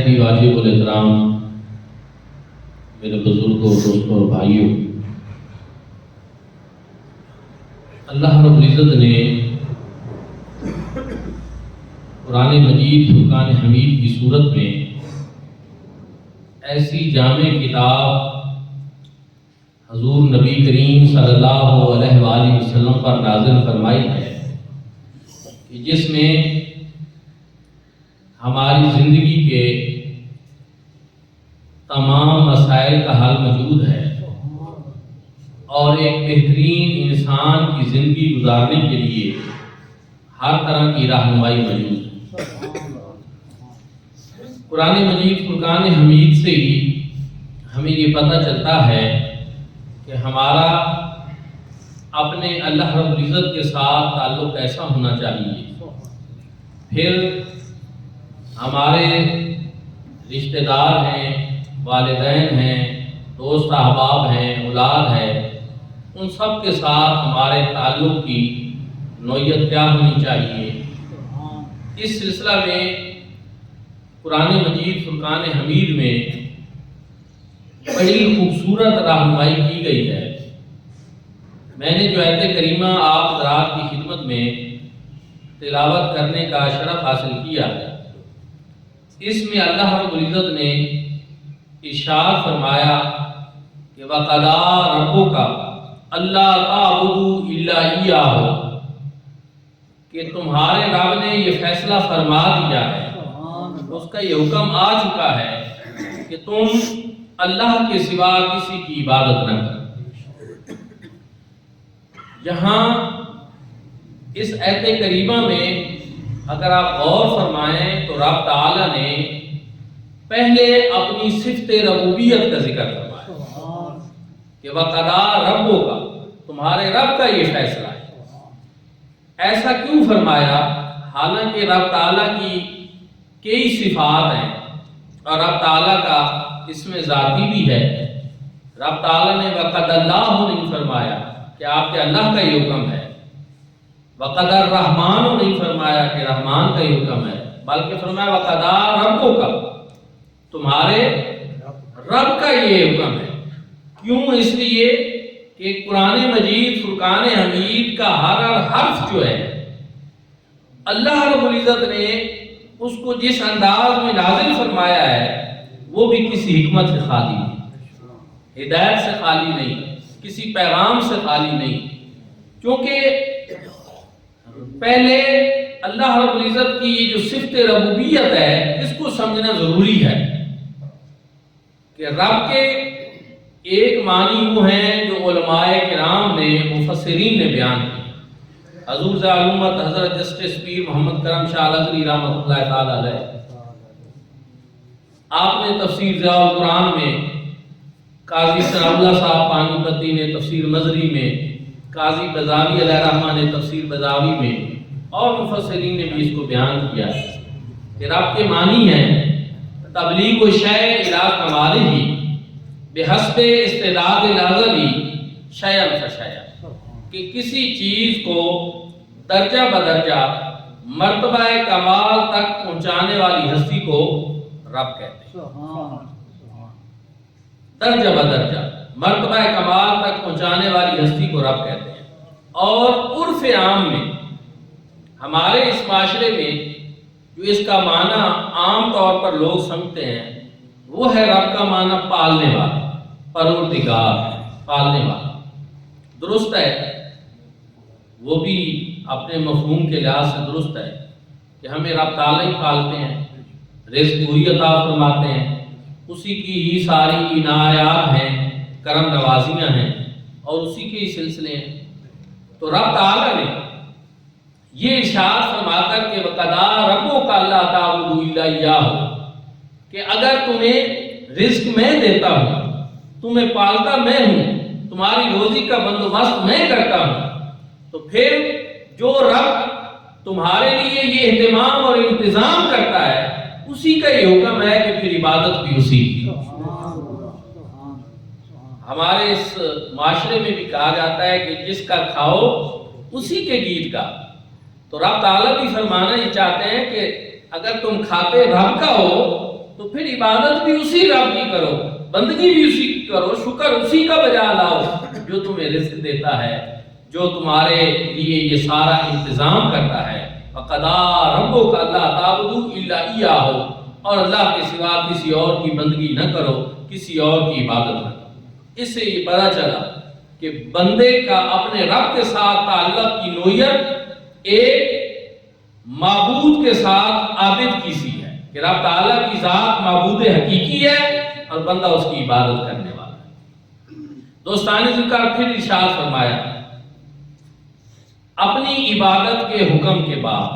نہایت ہی واجب الاحترام میرے بزرگوں، دوستوں اور بھائیوں، اللہ رب العزت نے قرآن مجید فرقان حمید کی صورت میں ایسی جامع کتاب حضور نبی کریم صلی اللہ علیہ وآلہ وسلم پر نازل فرمائی ہے کہ جس میں ہماری زندگی کے تمام مسائل کا حل موجود ہے اور ایک بہترین انسان کی زندگی گزارنے کے لیے ہر طرح کی رہنمائی موجود ہے۔ قرآن مجید فرقان حمید سے ہی ہمیں یہ پتہ چلتا ہے کہ ہمارا اپنے اللہ رب العزت کے ساتھ تعلق کیسا ہونا چاہیے، پھر ہمارے رشتہ دار ہیں، والدین ہیں، دوست احباب ہیں، اولاد ہے، ان سب کے ساتھ ہمارے تعلق کی نوعیت کیا ہونی چاہیے۔ اس سلسلہ میں قرآن مجید فرقان حمید میں بڑی خوبصورت رہنمائی کی گئی ہے۔ میں نے جو آیت کریمہ آپ حضرات کی خدمت میں تلاوت کرنے کا شرف حاصل کیا ہے، اس میں اللہ رب العزت نے ارشاد فرمایا کہ وَقَضَىٰ رَبُّكَ أَلَّا تَعْبُدُوا إِلَّا إِيَّاهُ، کہ تمہارے رب نے یہ فیصلہ فرما دیا ہے، اس کا یہ حکم آ چکا ہے کہ تم اللہ کے سوا کسی کی عبادت نہ کرو۔ یہاں اس آیت کریمہ میں اگر آپ غور فرمائیں تو رب تعالیٰ نے پہلے اپنی صفت ربوبیت کا ذکر فرمایا کہ وَقَضَىٰ رَبُّكَ، تمہارے رب کا یہ فیصلہ ہے۔ ایسا کیوں فرمایا؟ حالانکہ رب تعالیٰ کی کئی صفات ہیں اور رب تعالیٰ کا اس میں ذاتی بھی ہے۔ رب تعالیٰ نے وَقَضَ اللَّهُ نہیں فرمایا کہ آپ کے اللہ کا یہ حکم ہے، وَقَضَ الرَّحْمَٰنُ نہیں فرمایا کہ رحمان کا یہ حکم ہے، بلکہ فرمایا وَقَضَىٰ رَبُّكَ، تمہارے رب کا یہ حکم ہے۔ کیوں؟ اس لیے کہ قرآن مجید فرقان حمید کا ہر حرف جو ہے اللہ رب العزت نے اس کو جس انداز میں نازل فرمایا ہے وہ بھی کسی حکمت سے خالی نہیں، ہدایت سے خالی نہیں، کسی پیغام سے خالی نہیں، کیونکہ پہلے اللہ رب العزت کی یہ جو صفت ربوبیت ہے اس کو سمجھنا ضروری ہے کہ رب کے ایک معنی وہ ہیں جو علماء کرام نے، مفسرین نے بیان کی۔ حضور ذوالعلومت حضرت جسٹس پیر محمد کرم شاہ الازہری رحمۃ اللہ تعالی علیہ، آپ نے تفسیر ضیاء القرآن میں، قاضی ثناء اللہ صاحب پانی پتی نے تفسیر مظہری میں، قاضی بزاوی علیہ رحمہ نے تفسیر بزاوی میں، اور مفسرین نے بھی اس کو بیان کیا ہے کہ رب کے معنی ہیں تبلیغ و شیء الی کمالہ بحسب استعداد الازلی شیئا فشیئا، کہ کسی چیز کو درجہ بدرجہ مرتبہ کمال تک پہنچانے والی ہستی کو رب کہتے ہیں۔ درجہ بدرجہ مرتبہ کمال تک پہنچانے والی ہستی کو رب کہتے ہیں۔ اور عرف عام میں، ہمارے اس معاشرے میں جو اس کا معنی عام طور پر لوگ سمجھتے ہیں وہ ہے رب کا معنی پالنے والا، پروردگار ہے، پالنے والا۔ درست ہے، وہ بھی اپنے مفہوم کے لحاظ سے درست ہے کہ ہمیں رب تعالیٰ ہی پالتے ہیں، رزق وہی عطا فرماتے ہیں، اسی کی ہی ساری عنایات ہیں، کرم نوازیاں ہیں اور اسی کے ہی سلسلے ہیں۔ تو رب تعالیٰ نے یہ ارشاد فرما کر کہ وَقَضَىٰ رَبُّكَ أَلَّا تَعْبُدُوا إِلَّا إِيَّاهُ، کہ اگر تمہیں رزق میں دیتا ہوں، تمہیں پالتا میں ہوں، تمہاری روزی کا بندوبست میں کرتا ہوں، تو پھر جو رب تمہارے لیے یہ اہتمام اور انتظام کرتا ہے اسی کا یہ حکم ہے کہ پھر عبادت بھی اسی کی۔ ہمارے اس معاشرے میں بھی کہا جاتا ہے کہ جس کا کھاؤ اسی کے گیت کا، تو رب تعالیٰ بھی فرمانا یہ چاہتے ہیں کہ اگر تم کھاتے رب کا ہو تو پھر عبادت بھی اسی رب کی کرو، بندگی بھی اسی کی کرو، شکر اسی کا بجا لاؤ جو تمہیں رزق دیتا ہے، جو تمہارے لیے یہ سارا انتظام کرتا ہے۔ وَقَضَىٰ رَبُّكَ أَلَّا تَعْبُدُوا إِلَّا إِيَّاهُ، اور اللہ کے سوا کسی اور کی بندگی نہ کرو، کسی اور کی عبادت نہ کرو۔ اس سے یہ پتہ چلا کہ بندے کا اپنے رب کے ساتھ تعلق کی نوعیت ایک معبود کے ساتھ عابد کی سی ہے، کہ رب تعالیٰ کی ذات معبود حقیقی ہے اور بندہ اس کی عبادت کرنے والا ہے۔ دوستان ذکر پھر ارشاد فرمایا اپنی عبادت کے حکم کے بعد،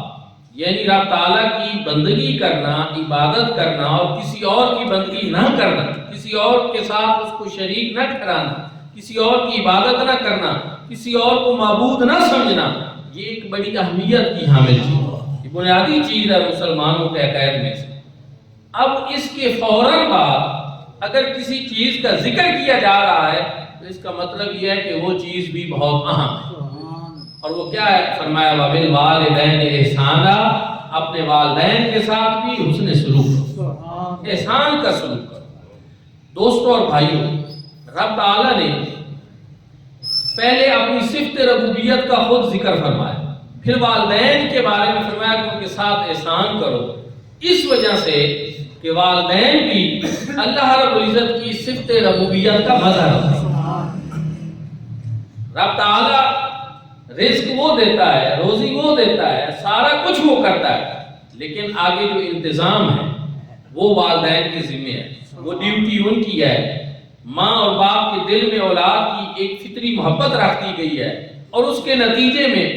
یعنی رب تعالیٰ کی بندگی کرنا، عبادت کرنا اور کسی اور کی بندگی نہ کرنا، کسی اور کے ساتھ اس کو شریک نہ ٹھہرانا، کسی اور کی عبادت نہ کرنا، کسی اور کو معبود نہ سمجھنا، یہ ایک بڑی اہمیت کی حامل چیز ہے، یہ بنیادی چیز ہے مسلمانوں کے عقائد میں سے۔ اب اس کے فوراً بعد اگر کسی چیز کا ذکر کیا جا رہا ہے تو اس کا مطلب یہ ہے کہ وہ چیز بھی بہت اہم ہے، اور وہ کیا ہے؟ فرمایا وَبِالْوَالِدَيْنِ احسانا، اپنے والدین کے ساتھ بھی حسن سلوک کرو، احسان کا سلوک کرو۔ دوستوں اور بھائیوں، رب تعالیٰ نے پہلے اپنی صفت ربوبیت کا خود ذکر فرمایا، پھر والدین کے بارے میں فرمایا کہ ان کے ساتھ احسان کرو، اس وجہ سے کہ والدین بھی اللہ رب العزت کی صفت ربوبیت کا مظہر ہے۔ رب تعالیٰ رزق وہ دیتا ہے، روزی وہ دیتا ہے، سارا کچھ وہ کرتا ہے، لیکن آگے جو انتظام ہے وہ والدین کے ذمہ ہے، وہ ڈیوٹی ان کی ہے۔ ماں اور باپ کے دل میں اولاد کی ایک فطری محبت رکھ دی گئی ہے، اور اس کے نتیجے میں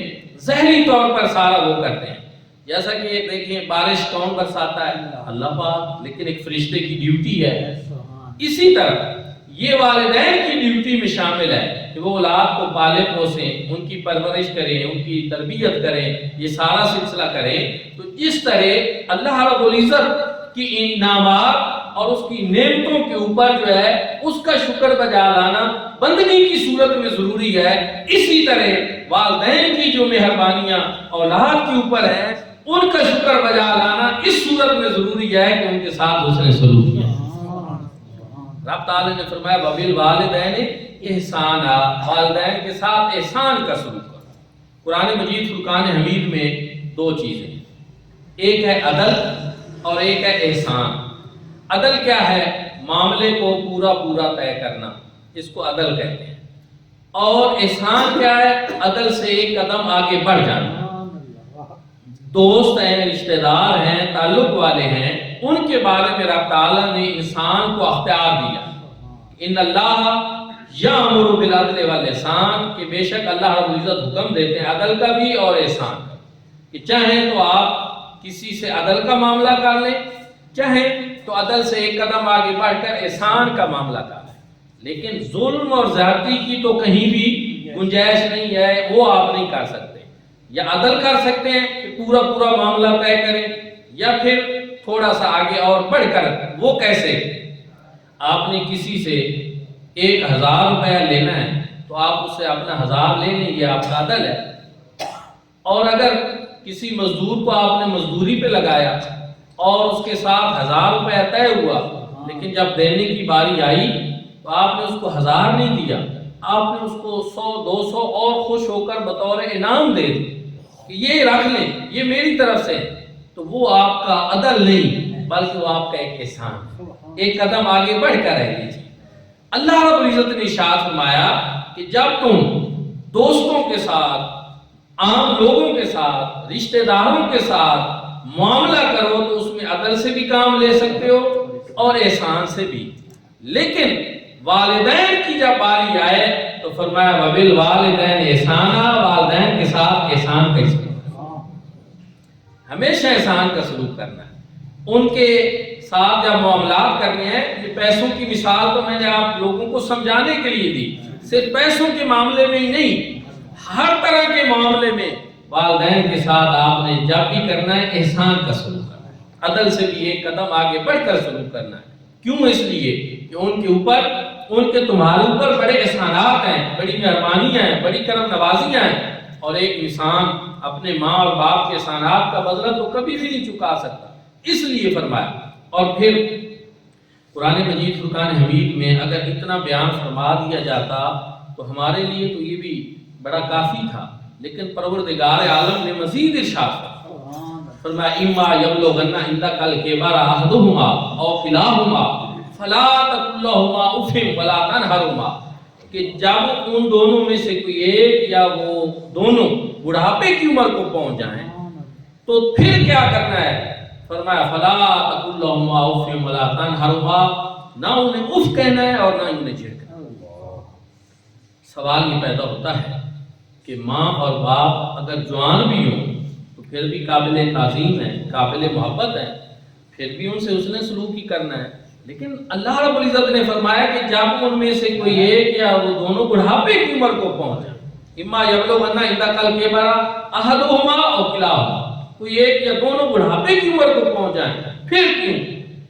ظاہری طور پر سارا وہ کرتے ہیں۔ جیسا کہ دیکھیں بارش کون برساتا ہے؟ اللہ پاک، لیکن ایک فرشتے کی ڈیوٹی ہے۔ اسی طرح یہ والدین کی ڈیوٹی میں شامل ہے کہ وہ اولاد کو پالے پوسیں، ان کی پرورش کریں، ان کی تربیت کریں، یہ سارا سلسلہ کریں۔ تو اس طرح اللہ رب العزت کی انعامات اور اس کی نعمتوں کے اوپر جو ہے اس کا شکر بجا لانا بندگی کی صورت میں ضروری ہے۔ اسی طرح والدین کی جو مہربانیاں اولاد کے اوپر ہیں ان کا شکر بجا لانا اس صورت میں ضروری ہے کہ ان کے ساتھ حسن سلوک کیا۔ رب تعالیٰ نے فرمایا وَبِالْوَالِدَيْنِ احسانا، والدین کے ساتھ احسان کا سلوک کرو۔ قرآن مجید فرقان حمید میں دو چیزیں ہیں، ایک ہے عدل اور ایک ہے احسان۔ عدل کیا ہے؟ معاملے کو پورا پورا طے کرنا، اس کو عدل کہتے ہیں۔ اور احسان کیا ہے؟ عدل سے ایک قدم آگے بڑھ جانا۔ دوست ہیں، رشتہ دار ہیں، تعلق والے ہیں، ان کے بارے میں رب تعالیٰ نے انسان کو اختیار دیا۔ ان اللہ یامر بالعدل والاحسان، کہ بے شک اللہ رب العزت حکم دیتے ہیں عدل کا بھی اور احسان کا، کہ چاہیں تو آپ کسی سے عدل کا معاملہ کر لیں، چاہیں تو عدل سے ایک قدم آگے بڑھ کر احسان کا معاملہ کر لیں، لیکن ظلم اور زیادتی کی تو کہیں بھی گنجائش نہیں ہے، وہ آپ نہیں کر سکتے۔ یا عدل کر سکتے ہیں کہ پورا پورا معاملہ طے کریں، یا پھر تھوڑا سا آگے اور بڑھ کر۔ وہ کیسے؟ آپ نے کسی سے 1000 روپیہ لینا ہے تو آپ اس سے اپنا 1000 لے لیں، یہ آپ کا عدل ہے۔ اور اگر کسی مزدور کو آپ نے مزدوری پہ لگایا اور اس کے ساتھ 1000 روپیہ طے ہوا، لیکن جب دینے کی باری آئی تو آپ نے اس کو 1000 نہیں دیا، آپ نے اس کو 100 200 اور خوش ہو کر بطور انعام دے دی کہ یہ رکھ لیں، یہ میری طرف سے، تو وہ آپ کا عدل نہیں بلکہ وہ آپ کا ایک احسان، ایک قدم آگے بڑھ کر رہ لیجیے۔ اللہ رب العزت نے ارشاد فرمایا کہ جب تم دوستوں کے ساتھ، عام لوگوں کے ساتھ، رشتہ داروں کے ساتھ معاملہ کرو تو اس میں عدل سے بھی کام لے سکتے ہو اور احسان سے بھی، لیکن والدین کی جب باری آئے تو فرمایا وَبِالْوَالِدَيْنِ احسانا، والدین کے ساتھ احسان کا سلوک، ہمیشہ احسان کا سلوک کرنا ہے۔ ان کے ساتھ جب معاملات کرنے ہیں، یہ پیسوں کی مثال تو میں نے آپ لوگوں کو سمجھانے کے لیے دی، صرف پیسوں کے معاملے میں ہی نہیں، ہر طرح کے معاملے میں والدین کے ساتھ آپ نے جب بھی کرنا ہے احسان کا سلوک کرنا ہے، عدل سے بھی ایک قدم آگے بڑھ کر سلوک کرنا ہے۔ کیوں؟ اس لیے کہ ان کے اوپر، ان کے تمہارے اوپر بڑے احسانات ہیں، بڑی مہربانیاں ہیں، بڑی کرم نوازیاں ہیں، اور ایک انسان اپنے ماں اور باپ کے احسانات کا بدلہ تو کبھی بھی نہیں چکا سکتا۔ اس لیے فرمایا اور پھر قرآن مجید فرقان حمید میں اگر اتنا بیان فرما دیا جاتا تو ہمارے لیے تو یہ بھی بڑا کافی تھا، لیکن پروردگار عالم نے مزید ارشاد فرمایا اما یبلغن عندک الکبر احدہما او کلاہما فلا تقل لہما اف ولا تنہرہما، کہ جب ان دونوں میں سے کوئی ایک یا وہ دونوں بڑھاپے کی عمر کو پہنچ جائیں تو پھر کیا کرنا ہے؟ فرمایا فلا تقل لہما اف ولا تنہرہما، نہ انہیں اف کہنا ہے اور نہ انہیں جھڑکنا۔ سوال یہ پیدا ہوتا ہے کہ ماں اور باپ اگر جوان بھی ہوں تو پھر بھی قابل تعظیم ہے، قابل محبت ہے، پھر بھی ان سے اس نے سلوک ہی کرنا ہے، لیکن اللہ رب العزت نے فرمایا کہ جب ان میں سے کوئی ایک یا وہ دونوں بڑھاپے کی عمر کو پہنچ جائے، اما یبلغن عندک الکبر احدہما او کلاہما، کوئی ایک یا دونوں بڑھاپے کی عمر کو پہنچ جائیں، پھر کیوں؟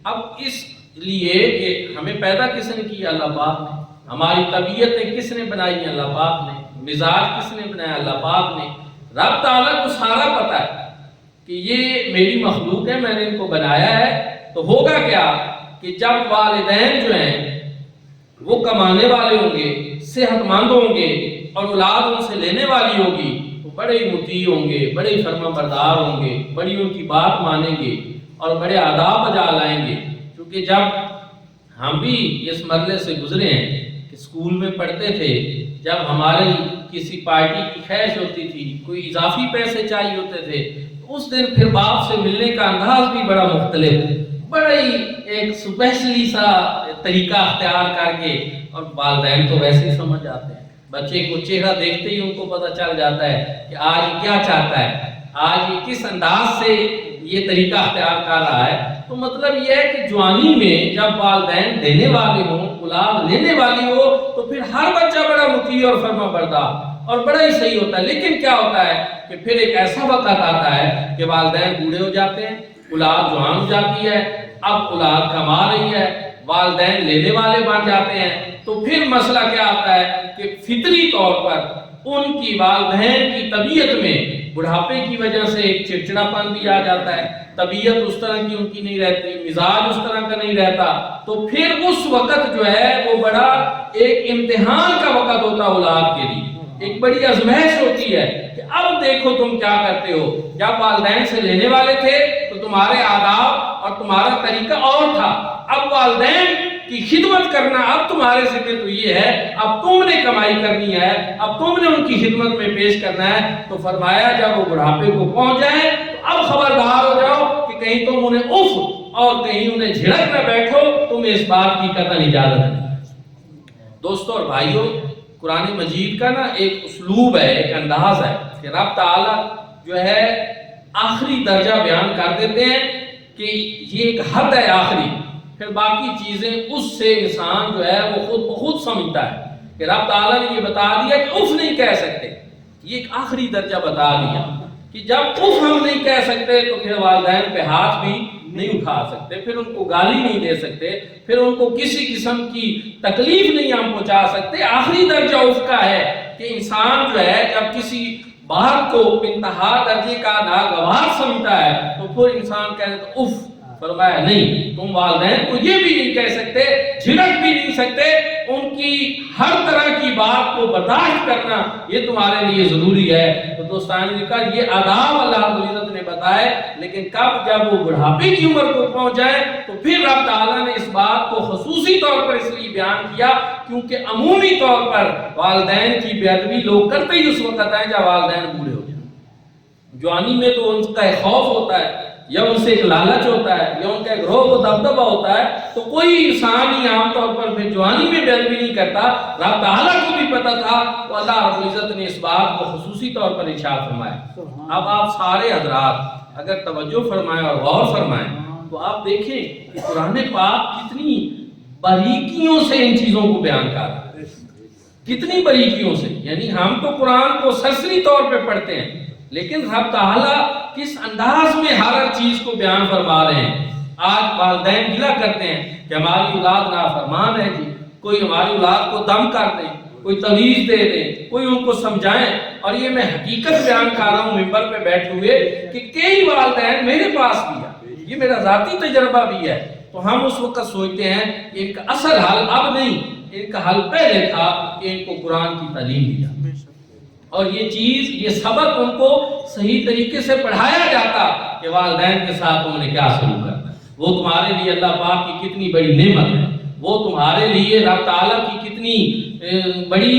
اب اس لیے کہ ہمیں پیدا کس نے کیا؟ اللہ پاک نے۔ ہماری طبیعتیں کس نے بنائی ہیں؟ اللہ پاک نے۔ مزاج کس نے بنایا؟ اللہ پاک نے۔ رب تعالیٰ کو سارا پتہ ہے کہ یہ میری مخلوق ہے، میں نے ان کو بنایا ہے، تو ہوگا کیا کہ جب والدین جو ہیں وہ کمانے والے ہوں گے، صحت مند ہوں گے اور اولاد ان سے لینے والی ہوگی تو بڑے مطیع ہوں گے، بڑے فرما بردار ہوں گے، بڑی ان کی بات مانیں گے اور بڑے آداب بجا لائیں گے۔ کیونکہ جب ہم بھی اس مرحلے سے گزرے ہیں کہ اسکول میں پڑھتے تھے، جب ہمارے کسی پارٹی کی خواہش ہوتی تھی، کوئی اضافی پیسے چاہیے ہوتے تھے، تو اس دن پھر باپ سے ملنے کا انداز بھی بڑا مختلف، بڑا ہی ایک اسپیشلی سا طریقہ اختیار کر کے، اور والدین تو ویسے ہی سمجھ جاتے ہیں، بچے کو چہرہ دیکھتے ہی ان کو پتہ چل جاتا ہے کہ آج کیا چاہتا ہے، آج یہ کس انداز سے یہ طریقہ اختیار کر رہا ہے۔ تو مطلب یہ ہے کہ جوانی میں جب والدین دینے والے ہوں، اولاد لینے والی ہو، تو پھر ہر بچہ بڑا مطیع اور فرما بردار اور بڑا ہی صحیح ہوتا ہے۔ لیکن کیا ہوتا ہے کہ پھر ایک ایسا وقت آتا ہے کہ والدین بوڑھے ہو جاتے ہیں، اولاد جوان ہو جاتی ہے، اب اولاد کما رہی ہے، والدین لینے والے بن جاتے ہیں، تو پھر مسئلہ کیا آتا ہے کہ فطری طور پر ان کی والدین کی طبیعت میں بڑھاپے کی وجہ سے ایک چڑچڑا پن بھی آ جاتا ہے، طبیعت اس طرح کی ان کی نہیں رہتی، مزاج اس طرح کا نہیں رہتا، تو پھر اس وقت جو ہے وہ بڑا ایک امتحان کا وقت ہوتا ہے اولاد کے لیے، ایک بڑی آزمائش ہوتی ہے کہ اب دیکھو تم کیا کرتے ہو۔ جب والدین سے لینے والے تھے تو تمہارے آداب اور تمہارا طریقہ اور تھا، اب والدین کی خدمت کرنا اب تمہارے ذمہ تو یہ ہے، اب تم نے کمائی کرنی ہے، اب تم نے ان کی خدمت میں پیش کرنا ہے۔ تو فرمایا جب وہ بڑھاپے کو پہنچ جائیں تو اب خبردار ہو جاؤ کہ کہیں تم انہیں اف اور کہیں انہیں جھڑک نہ بیٹھو، تمہیں اس بات کی قطعاً اجازت نہیں۔ دوستوں اور بھائیوں، قرآن مجید کا نا ایک اسلوب ہے، ایک انداز ہے کہ رب تعالیٰ جو ہے آخری درجہ بیان کر دیتے ہیں کہ یہ ایک حد ہے آخری، پھر باقی چیزیں اس سے انسان جو ہے وہ خود بخود سمجھتا ہے کہ رب تعالیٰ نے یہ بتا دیا کہ اف نہیں کہہ سکتے، یہ ایک آخری درجہ بتا دیا کہ جب اف ہم نہیں کہہ سکتے تو پھر والدین پہ ہاتھ بھی نہیں اٹھا سکتے، پھر ان کو گالی نہیں دے سکتے، پھر ان کو کسی قسم کی تکلیف نہیں ہم پہنچا سکتے۔ آخری درجہ اف کا ہے کہ انسان جو ہے جب کسی بات کو انتہا درجے کا ناگوار سمجھتا ہے تو پھر انسان کہتے ہیں اف۔ فرمایا نہیں، تم والدین کو یہ بھی نہیں کہہ سکتے، جھڑک بھی نہیں سکتے، ان کی ہر طرح کی بات کو برداشت کرنا یہ تمہارے لیے ضروری ہے۔ تو دوستان نے کہا یہ آداب اللہ رب العزت نے بتائے، لیکن کب؟ جب وہ بڑھاپے کی عمر کو پہنچ جائے تو پھر رب تعالیٰ نے اس بات کو خصوصی طور پر اس لیے بیان کیا کیونکہ عمومی طور پر والدین کی بے ادبی لوگ کرتے ہی اس وقت ہیں جب والدین بوڑھے ہو جائیں۔ جوانی میں تو ان کا ایک خوف ہوتا ہے، یا ان سے ایک لالچ ہوتا ہے، یا ان کا ایک روب و دبدبہ ہوتا ہے، تو کوئی انسان ہی عام طور پر پھر جوانی میں بے ادبی نہیں کرتا۔ رب تعالیٰ کو بھی پتہ تھا تو اللہ رب العزت نے اس بات کو خصوصی طور پر ارشاد فرمایا۔ اب آپ سارے حضرات اگر توجہ فرمائیں اور غور فرمائیں تو آپ دیکھیں کہ قرآن پاک کتنی باریکیوں سے ان چیزوں کو بیان کر رہا ہے، کتنی باریکیوں سے۔ یعنی ہم تو قرآن کو سرسری طور پہ پڑھتے ہیں، لیکن رب تعالیٰ کس انداز میں ہر چیز کو بیان فرما رہے ہیں۔ آج والدین گلا کرتے ہیں کہ ہماری اولاد نافرمان ہے جی، کوئی ہماری اولاد کو دم کر دیں، کوئی تویز دے دیں، کوئی ان کو سمجھائیں۔ اور یہ میں حقیقت بیان کر رہا ہوں ممبر پہ بیٹھے ہوئے کہ کئی والدین میرے پاس بھی ہیں، یہ میرا ذاتی تجربہ بھی ہے۔ تو ہم اس وقت سوچتے ہیں کہ ان کا اصل حل اب نہیں، ان کا حل پہلے تھا کہ ان کو قرآن کی تعلیم دیا اور یہ چیز، یہ سبق ان کو صحیح طریقے سے پڑھایا جاتا کہ والدین کے ساتھ تم نے کیا سلوک کرنا ہے۔ وہ تمہارے لیے اللہ پاک کی کتنی بڑی نعمت ہے، وہ تمہارے لیے رب تعالیٰ کی کتنی بڑی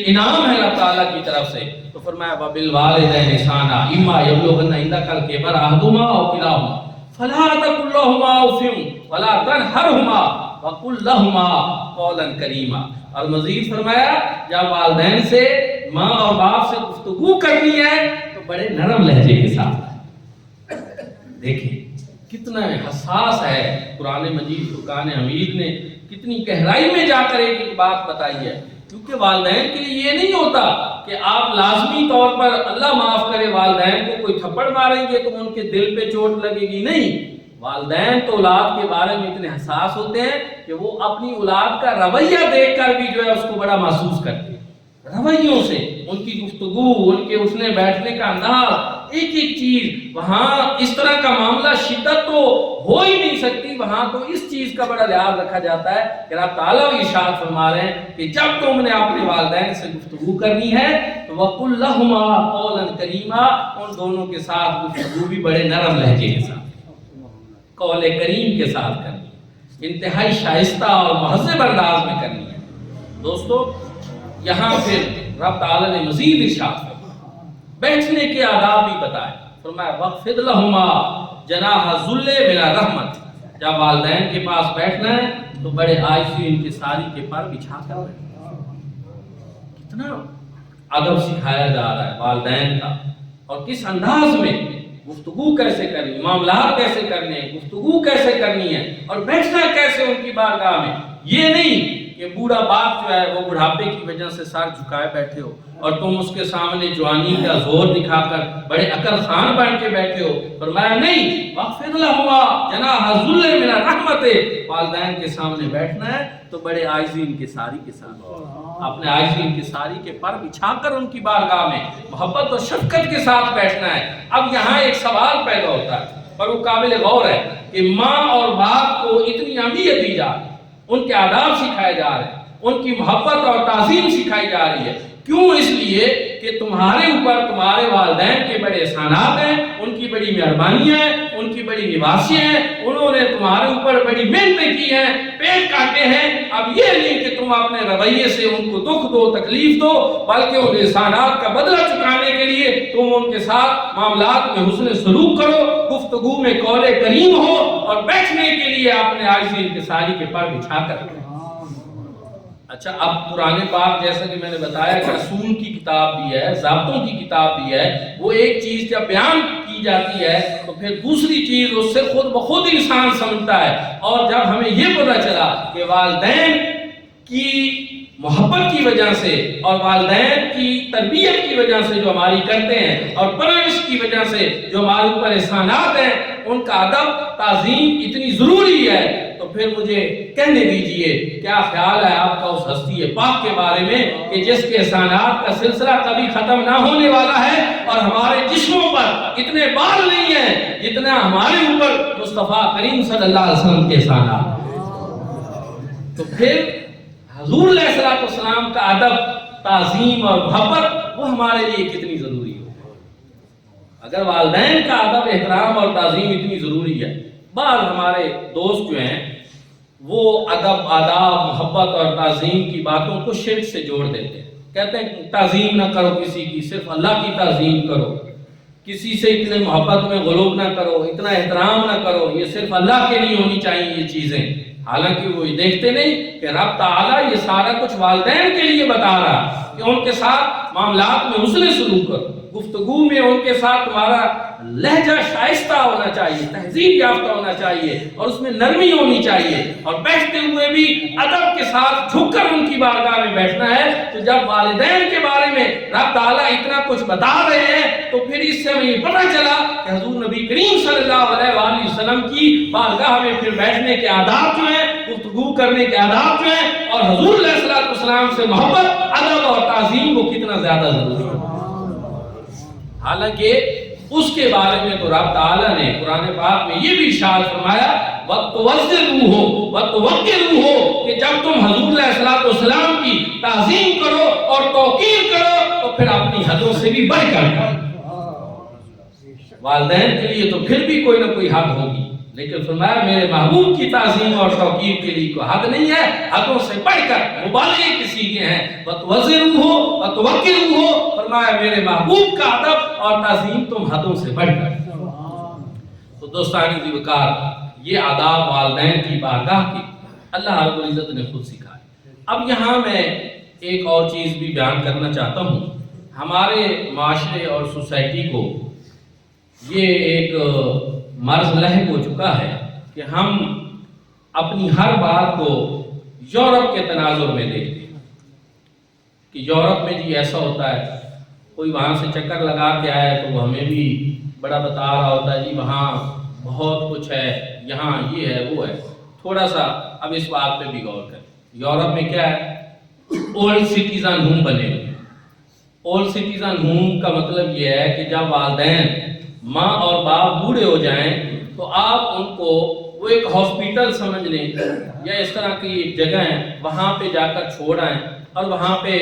انعام ہے رب تعالیٰ کی طرف سے۔ تو فرمایا وَبِالْوَالِدَيْنِ إِحْسَانًا إِمَّا يَبْلُغَنَّ عِندَكَ الْكِبَرَ أَحَدُهُمَا أَوْ كِلَاهُمَا فَلَا تَقُل لَّهُمَا أُفٍّ وَلَا تَنْهَرْهُمَا وَقُل لَّهُمَا قَوْلًا كَرِيمًا۔ اور مزید فرمایا جب والدین سے، ماں اور باپ سے گفتگو کرنی ہے تو بڑے نرم لہجے کے ساتھ۔ دیکھیں کتنا حساس ہے قرآن مجید، فرقان حمید نے کتنی گہرائی میں جا کر ایک بات بتائی ہے، کیونکہ والدین کے لیے یہ نہیں ہوتا کہ آپ لازمی طور پر، اللہ معاف کرے، والدین کو کوئی تھپڑ ماریں گے تو ان کے دل پہ چوٹ لگے گی، نہیں۔ والدین تو اولاد کے بارے میں اتنے حساس ہوتے ہیں کہ وہ اپنی اولاد کا رویہ دیکھ کر بھی جو ہے اس کو بڑا محسوس کرتے ہیں، رویوں سے، ان کی گفتگو، ان کے اٹھنے بیٹھنے کا انداز، ایک ایک چیز۔ وہاں اس طرح کا معاملہ شدت تو ہو ہی نہیں سکتی، وہاں تو اس چیز کا بڑا لحاظ رکھا جاتا ہے کہ رب تعالیٰ ارشاد فرما رہے ہیں کہ جب تم نے اپنے والدین سے گفتگو کرنی ہے تو وَقُلْ لَهُمَا قَوْلًا كَرِيمًا، ان دونوں کے ساتھ گفتگو بھی بڑے نرم لہجے کے ساتھ، قول کریم کے ساتھ کرنی ہے، انتہائی شائستہ اور مہذب انداز میں کرنی ہے۔ دوستو یہاں پھر رب تعالیٰ نے مزید ارشاد فرمایا، بیٹھنے کے آداب بھی بتائے، فرمایا وَخْفِضْ لَهُمَا جَنَاحَ الذُّلِّ مِنَ الرَّحْمَةِ، جب والدین کے پاس بیٹھنا ہے تو بڑے عاجزی ان کے ساری کے پر بچھا کر بیٹھنا۔ کتنا ادب سکھایا جا رہا ہے والدین کا، اور کس انداز میں گفتگو کیسے کرنی، معاملات کیسے کرنے، گفتگو کیسے کرنی ہے، اور بیٹھنا کیسے ان کی بارگاہ میں۔ یہ نہیں کہ بوڑھا باپ جو ہے وہ بڑھاپے کی وجہ سے سر جھکائے بیٹھے ہو اور تم اس کے سامنے جوانی کا زور دکھا کر بڑے عقل خان بن کے بیٹھے ہو۔ فرمایا نہیں، وَخْفِضْ لَهُمَا جَنَاحَ الذُّلِّ مِنَ الرَّحْمَةِ، والدین کے سامنے بیٹھنا ہے تو بڑے عاجزی ان کے ساری کے ساتھ، اپنے عاجزی ان کے ساری کے پر بچھا کر ان کی بارگاہ میں محبت اور شفقت کے ساتھ بیٹھنا ہے۔ اب یہاں ایک سوال پیدا ہوتا ہے اور وہ قابل غور ہے کہ ماں اور باپ کو اتنی اہمیت دی جا رہی ہے، ان کے آداب سکھائے جا رہے ہیں، ان کی محبت اور تعظیم سکھائی جا رہی ہے، کیوں؟ اس لیے کہ تمہارے اوپر تمہارے والدین کے بڑے احسانات ہیں، ان کی بڑی مہربانیاں ہیں، ان کی بڑی نواسیاں ہیں، انہوں نے تمہارے اوپر بڑی محنتیں کی ہیں، پیٹ کاٹے ہیں۔ اب یہ نہیں کہ تم اپنے رویے سے ان کو دکھ دو، تکلیف دو، بلکہ ان احسانات کا بدلہ چکانے کے لیے تم ان کے ساتھ معاملات میں حسن سلوک کرو، گفتگو میں قول کریم ہو، اور بیٹھنے کے لیے اپنے عاجزی انکساری کے پر بچھا کر۔ اچھا، اب قرآن پاک جیسا کہ میں نے بتایا کہ رسول کی کتاب بھی ہے، ضابطوں کی کتاب بھی ہے، وہ ایک چیز جب بیان کی جاتی ہے تو پھر دوسری چیز اس سے خود بخود انسان سمجھتا ہے۔ اور جب ہمیں یہ پتہ چلا کہ والدین کی محبت کی وجہ سے اور والدین کی تربیت کی وجہ سے جو ہماری کرتے ہیں اور پرورش کی وجہ سے جو ہمارے اوپر احسانات ہیں، ان کا ادب تعظیم اتنی ضروری ہے، تو پھر مجھے کہنے دیجئے کیا خیال ہے آپ کا اس ہستی پاک کے بارے میں کہ جس کے احسانات کا سلسلہ کبھی ختم نہ ہونے والا ہے، اور ہمارے جسموں پر اتنے بال نہیں ہیں جتنا ہمارے اوپر مصطفیٰ کریم صلی اللہ علیہ وسلم کے احسانات۔ تو پھر حضور علیہ السلام کا ادب، تعظیم اور محبت وہ ہمارے لیے کتنی ضروری ہو۔ اگر والدین کا ادب، احترام اور تعظیم اتنی ضروری ہے، بعض ہمارے دوست جو ہیں وہ ادب، آداب، محبت اور تعظیم کی باتوں کو شرک سے جوڑ دیتے ہیں، کہتے ہیں تعظیم نہ کرو کسی کی، صرف اللہ کی تعظیم کرو، کسی سے اتنے محبت میں غلوب نہ کرو، اتنا احترام نہ کرو، یہ صرف اللہ کے لیے ہونی چاہیے یہ چیزیں۔ حالانکہ وہ یہ دیکھتے نہیں کہ رب تعالیٰ یہ سارا کچھ والدین کے لیے بتا رہا کہ ان کے ساتھ معاملات میں حسن سلوک کرو، گفتگو میں ان کے ساتھ تمہارا لہجہ شائستہ ہونا چاہیے، تہذیب یافتہ ہونا چاہیے، اور اس میں نرمی ہونی چاہیے، اور بیٹھتے ہوئے بھی ادب کے ساتھ جھک کر ان کی بارگاہ میں بیٹھنا ہے۔ تو جب والدین کے بارے میں رب تعالیٰ اتنا کچھ بتا رہے ہیں تو پھر اس سے ہمیں یہ پتہ چلا کہ حضور نبی کریم صلی اللہ علیہ وآلہ وسلم کی بارگاہ میں پھر بیٹھنے کے آداب جو ہیں، گفتگو کرنے کے آداب جو ہیں، اور حضور علیہ السلام سے محبت، ادب اور تعظیم وہ کتنا زیادہ ضروری ہے۔ حالانکہ اس کے بارے میں تو رب تعالیٰ نے قرآن پاک میں یہ بھی ارشاد فرمایا وَتُوَقِّرُوهُ کہ جب تم حضور علیہ السلام کی تعظیم کرو اور توقیر کرو تو پھر اپنی حدوں سے بھی بڑھ کر کرو۔ والدین کے لیے تو پھر بھی کوئی نہ کوئی حد ہوگی، لیکن فرمایا میرے محبوب کی تعظیم اور توقیر کے لیے کوئی حد نہیں ہے، حدوں سے بڑھ کر مبالغے کے سیغے ہیں۔ وَتُوَقِّرُوهُ فرمایا میرے محبوب کا ادب اور تعظیم تم حدوں سے بڑھ کر۔ تو دوستان ذی وقار، یہ آداب والدین کی بارگاہ کی اللہ رب العزت نے خود سکھائے۔ اب یہاں میں ایک اور چیز بھی بیان کرنا چاہتا ہوں۔ ہمارے معاشرے اور سوسائٹی کو یہ ایک مرض لاحق ہو چکا ہے کہ ہم اپنی ہر بات کو یورپ کے تناظر میں دیکھتے ہیں کہ یورپ میں جی ایسا ہوتا ہے، کوئی وہاں سے چکر لگا کے آیا تو وہ ہمیں بھی بڑا بتا رہا ہوتا ہے جی وہاں بہت کچھ ہے، یہاں یہ ہے وہ ہے۔ تھوڑا سا اب اس بات پہ بھی غور کریں، یورپ میں کیا ہے، اولڈ سٹیزن ہوم بنے ہوئے ہیں۔ اولڈ سٹیزن ہوم کا مطلب یہ ہے کہ جب والدین ماں اور باپ بوڑھے ہو جائیں تو آپ ان کو وہ ایک ہاسپیٹل سمجھ لیں یا اس طرح کی ایک جگہ ہے، وہاں پہ جا کر چھوڑ آئیں، اور وہاں پہ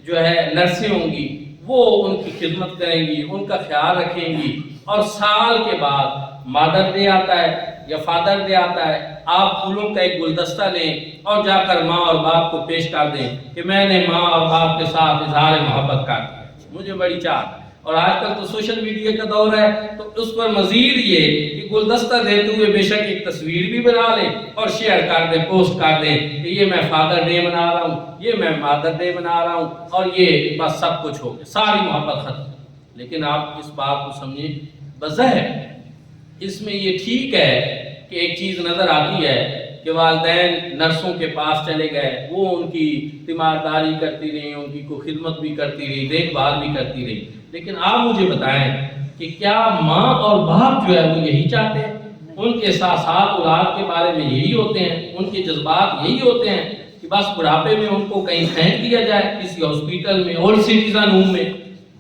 جو ہے نرسیں ہوں گی، وہ ان کی خدمت کریں گی، ان کا خیال رکھیں گی، اور سال کے بعد مادر ڈے آتا ہے یا فادر ڈے آتا ہے، آپ پھولوں کا ایک گلدستہ لیں اور جا کر ماں اور باپ کو پیش کر دیں کہ میں نے ماں اور باپ کے ساتھ اظہار محبت کر دیا، مجھے بڑی چاہت ہے۔ اور آج کل تو سوشل میڈیا کا دور ہے تو اس پر مزید یہ کہ گلدستہ دیتے ہوئے بے شک ایک تصویر بھی بنا لیں اور شیئر کر دیں، پوسٹ کر دیں کہ یہ میں فادر ڈے منا رہا ہوں، یہ میں مادر ڈے منا رہا ہوں، اور یہ بس سب کچھ ہو گیا، ساری محبت ختم۔ لیکن آپ اس بات کو سمجھیں، بظاہر اس میں یہ ٹھیک ہے کہ ایک چیز نظر آتی ہے کہ والدین نرسوں کے پاس چلے گئے، وہ ان کی تیمارداری کرتی رہی، ان کی کوئی خدمت بھی کرتی رہی، دیکھ بھال بھی کرتی رہی، لیکن آپ مجھے بتائیں کہ کیا ماں اور باپ جو ہے وہ یہی چاہتے ہیں؟ ان کے احساسات اولاد کے بارے میں یہی ہوتے ہیں؟ ان کے جذبات یہی ہوتے ہیں کہ بس بڑھاپے میں ان کو کہیں پھینک دیا جائے کسی ہاسپیٹل میں، اولڈ سٹیزن ہوم میں؟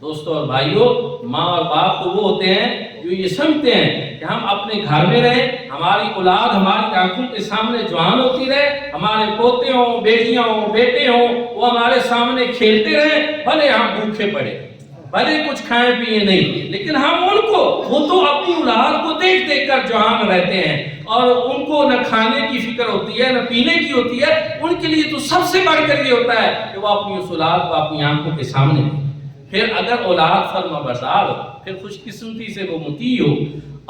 دوستوں اور بھائیوں، ماں اور باپ تو وہ ہوتے ہیں جو یہ سمجھتے ہیں کہ ہم اپنے گھر میں رہیں، ہماری اولاد ہماری آنکھوں کے سامنے جوان ہوتی رہے، ہمارے پوتے ہوں، بیٹیاں ہوں، بیٹے ہوں، وہ ہمارے سامنے کھیلتے رہیں، بھلے ہم بھوکے پڑے، بھلے کچھ کھائیں پیئے نہیں، لیکن ہم ان کو، وہ تو اپنی اولاد کو دیکھ دیکھ کر جوان رہتے ہیں، اور ان کو نہ کھانے کی فکر ہوتی ہے نہ پینے کی ہوتی ہے۔ ان کے لیے تو سب سے بڑھ کر یہ ہوتا ہے کہ وہ اپنی اس اولاد کو اپنی آنکھوں کے سامنے دیں۔ پھر اگر اولاد فرما بردار ہو، پھر خوش قسمتی سے وہ مطیع ہو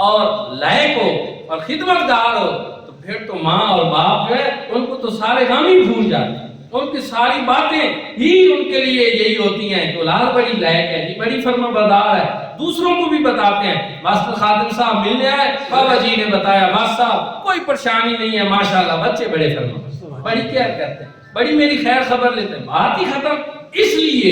اور لائق ہو اور خدمت گار ہو، تو پھر تو ماں اور باپ جو ہے ان کو تو سارے غم ہی بھول جاتے ہیں، ان کی ساری باتیں ہی ان کے لیے یہی ہوتی ہیں کہ اولاد بڑی لائق ہے جی، بڑی فرما بردار ہے، دوسروں کو بھی بتاتے ہیں۔ ماسٹر خادم صاحب ملنے آئے، بابا جی نے بتایا ماسٹر صاحب کوئی پریشانی نہیں ہے، ماشاءاللہ بچے بڑے فرما بڑی کیئر کرتے ہیں، بڑی میری خیر خبر لیتے ہیں، بات ہی ختم۔ اس لیے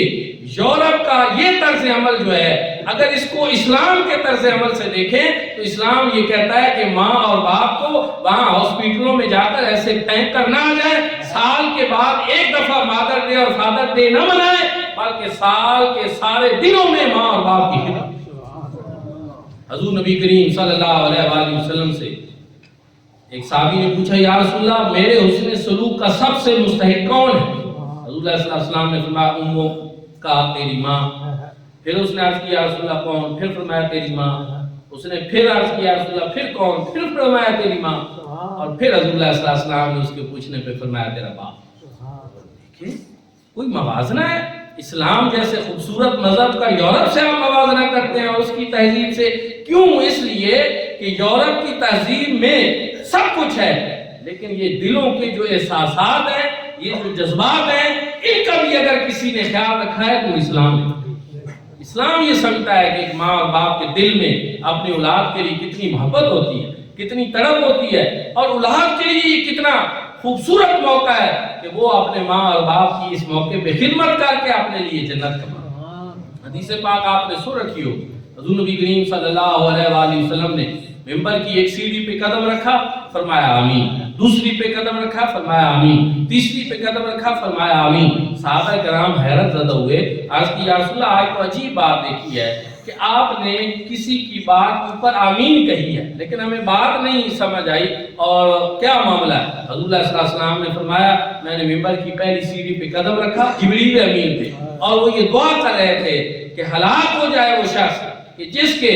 یورپ کا یہ طرز عمل جو ہے، اگر اس کو اسلام کے طرز عمل سے دیکھیں تو اسلام یہ کہتا ہے کہ ماں اور باپ کو وہاں ہاسپیٹلوں میں جا کر ایسے پھینک کر نہ آ جائیں، سال کے بعد ایک دفعہ مادر ڈے اور فادر ڈے نہ منائیں، بلکہ سال کے سارے دنوں میں ماں اور باپ کی خدمت۔ حضور نبی کریم صلی اللہ علیہ وآلہ وسلم سے ایک صحابی نے پوچھا یا رسول اللہ میرے حسن سلوک کا سب سے مستحق کون ہے؟ حضور صلی اللہ علیہ وسلم نے فرمایا امو کا تیری ماں۔ پھر اس نے عرض کیا رسول اللہ کون؟ پھر فرمایا تیری ماں۔ اس نے پھر عرض کیا رسول اللہ پھر کون؟ پھر فرمایا تیری ماں۔ اور پھر حضور صلی اللہ علیہ وسلم نے اس کے پوچھنے پہ فرمایا تیرا باپ۔ دیکھیں کوئی موازنہ ہے؟ اسلام جیسے خوبصورت مذہب کا یورپ سے آپ موازنہ کرتے ہیں اور اس کی تہذیب سے؟ کیوں؟ اس لیے کہ یورپ کی تہذیب میں سب کچھ ہے، لیکن یہ دلوں کے جو احساسات ہیں، یہ جو جذبات ہیں، ان کا بھی اگر کسی نے خیال رکھا ہے تو اسلام یہ سمجھتا ہے کہ ایک ماں اور باپ کے دل میں اپنی اولاد کے لیے کتنی محبت ہوتی ہے، کتنی تڑپ ہوتی ہے، اور اولاد کے لیے یہ کتنا خوبصورت موقع ہے کہ وہ اپنے ماں اور باپ کی اس موقع پہ خدمت کر کے اپنے لیے جنت کمائے۔ حدیث پاک آپ نے سن رکھی ہو، حضور نبی کریم صلی اللہ علیہ وآلہ وسلم نے ممبر کی ایک سیڑھی پہ قدم رکھا، فرمایا آمین، دوسری پہ قدم رکھا، فرمایا آمین، تیسری پہ قدم رکھا، فرمایا آمین۔ صحابہ کرام حیرت زدہ ہوئے، عرض کی یا رسول اللہ آج تو عجیب بات دیکھی ہے کہ کہ آپ نے کسی کی بات اوپر آمین کہی ہے لیکن ہمیں بات نہیں سمجھ آئی اور کیا معاملہ ہے؟ حضور اللہ صلی اللہ علیہ وسلم نے فرمایا میں نے ممبر کی پہلی سیڑھی پہ قدم رکھا، جبریل امین تھے اور وہ یہ دعا کر رہے تھے کہ ہلاک ہو جائے وہ شخص کہ جس کے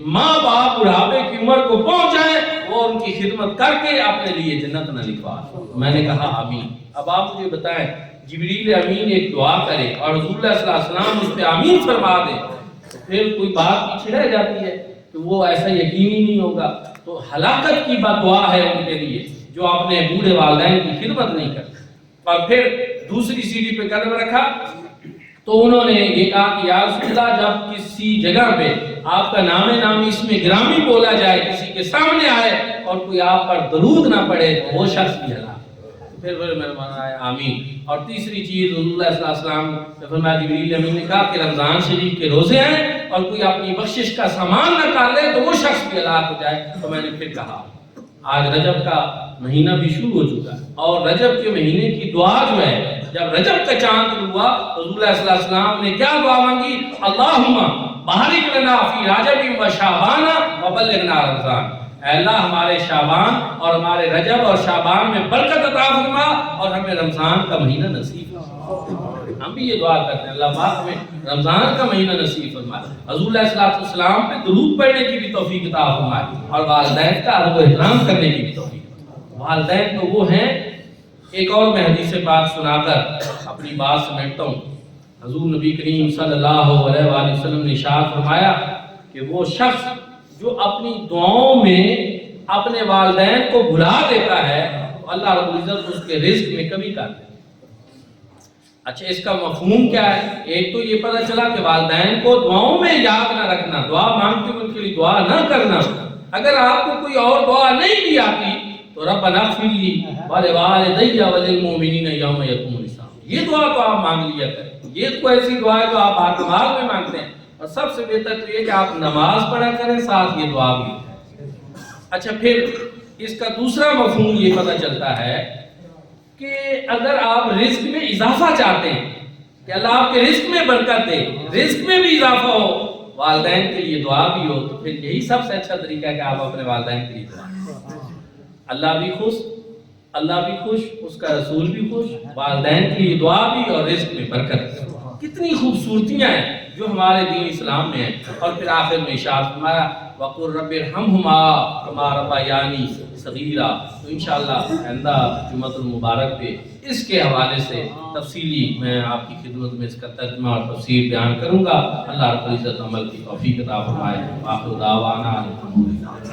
ماں باپ بڑھاپے کی عمر کو پہنچ جائے وہ ان کی خدمت کر کے اپنے لیے جنت نہ لکھوا۔ میں نے کہا آمین۔ اب آپ مجھے بتائیں جبریل امین ایک دعا کرے اور رسول اللہ صلی اللہ علیہ وسلم اس پہ آمین فرما دے تو پھر کوئی بات پیچھے رہ جاتی ہے کہ وہ ایسا یقین ہی نہیں ہوگا۔ تو ہلاکت کی بات دعا ہے ان کے لیے جو اپنے بوڑھے والدین کی خدمت نہیں کرتے۔ اور پھر دوسری سیڑھی پہ قدم رکھا تو انہوں نے یہ کہا کہ یا رسول اللہ جب کسی جگہ پہ آپ کا نام نامی اس میں گرامی بولا جائے، کسی کے سامنے آئے اور کوئی آپ پر درود نہ پڑے تو وہ شخص بھی ہلاک۔ پھر میرے مانا ہے آمین۔ اور تیسری چیز رسول اللہ صلی اللہ علیہ وسلم نے فرمایا جبریل امین نے کہا کہ رمضان شریف کے روزے ہیں اور کوئی اپنی بخشش کا سامان نہ نکالے تو وہ شخص بھی ہلاک ہو جائے۔ تو میں نے پھر کہا آج رجب کا مہینہ بھی شروع ہو چکا ہے اور رجب کے مہینے کی دعا جو ہے جب رجب کا چاند ہوا رسول اللہ صلی اللہ علیہ وسلم نے کیا دعا مانگی؟ اللہم بارک لنا فی رجب و شعبان و بلغنا رمضان۔ اے اللہ ہمارے شعبان اور ہمارے رجب اور شعبان میں برکت عطا فرما اور ہمیں رمضان کا مہینہ نصیب فرما۔ ہم بھی یہ دعا کرتے ہیں اللہ پاک ہمیں رمضان کا مہینہ نصیب فرمائے، حضور علیہ الصلوۃ والسلام پہ درود پڑھنے کی بھی توفیق عطا فرمائے اور والدین کا ادب و احترام کرنے کی بھی توفیق۔ والدین تو وہ ہیں، ایک اور میں حدیث پاک سنا کر اپنی بات سمیٹتا ہوں۔ حضور نبی کریم صلی اللہ علیہ وآلہ وسلم نے ارشاد فرمایا کہ وہ شخص جو اپنی دعاؤں میں اپنے والدین کو بھلا دیتا ہے اللہ رب العزت اس کے رزق میں کمی کر دیتا ہے۔ اچھا اس کا مفہوم کیا ہے؟ ایک تو یہ پتہ چلا کہ والدین کو دعاؤں میں یاد نہ رکھنا، دعا مانگتے ہوئے ان کے لیے دعا نہ کرنا۔ اگر آپ کو کوئی اور دعا نہیں بھی آتی تو ربنا اغفر لی ولوالدی وللمؤمنین یوم یقوم الحساب، یہ دعا تو آپ مانگ لیا کریں۔ یہ تو ایسی دعا ہے جو آپ بار بار میں مانگتے ہیں اور سب سے بہتر تو یہ کہ آپ نماز پڑھا کریں ساتھ یہ دعا بھی۔ اچھا پھر اس کا دوسرا مفہوم یہ پتہ چلتا ہے کہ اگر آپ رزق میں اضافہ چاہتے ہیں کہ اللہ آپ کے رزق میں برکت دے، رزق میں بھی اضافہ ہو، والدین کے لیے دعا بھی ہو، تو پھر یہی سب سے اچھا طریقہ ہے کہ آپ اپنے والدین کے لیے دعا کریں۔ اللہ بھی خوش، اللہ بھی خوش، اس کا رسول بھی خوش، والدین کے لیے دعا بھی اور رزق میں برکت۔ کتنی خوبصورتیاں ہیں جو ہمارے دین اسلام میں ہیں۔ اور پھر آخر میں ارشاد فرمایا وَقُلْ رَبِّ ارْحَمْهُمَا كَمَا رَبَّيَانِي صَغِيرًا۔ تو انشاءاللہ آئندہ جمعۃ المبارک پہ اس کے حوالے سے تفصیلی میں آپ کی خدمت میں اس کا ترجمہ اور تفسیر بیان کروں گا۔ اللہ رب العزت عمل کی توفیق عطا فرمائے۔ آخر دعوانا الحمدللہ۔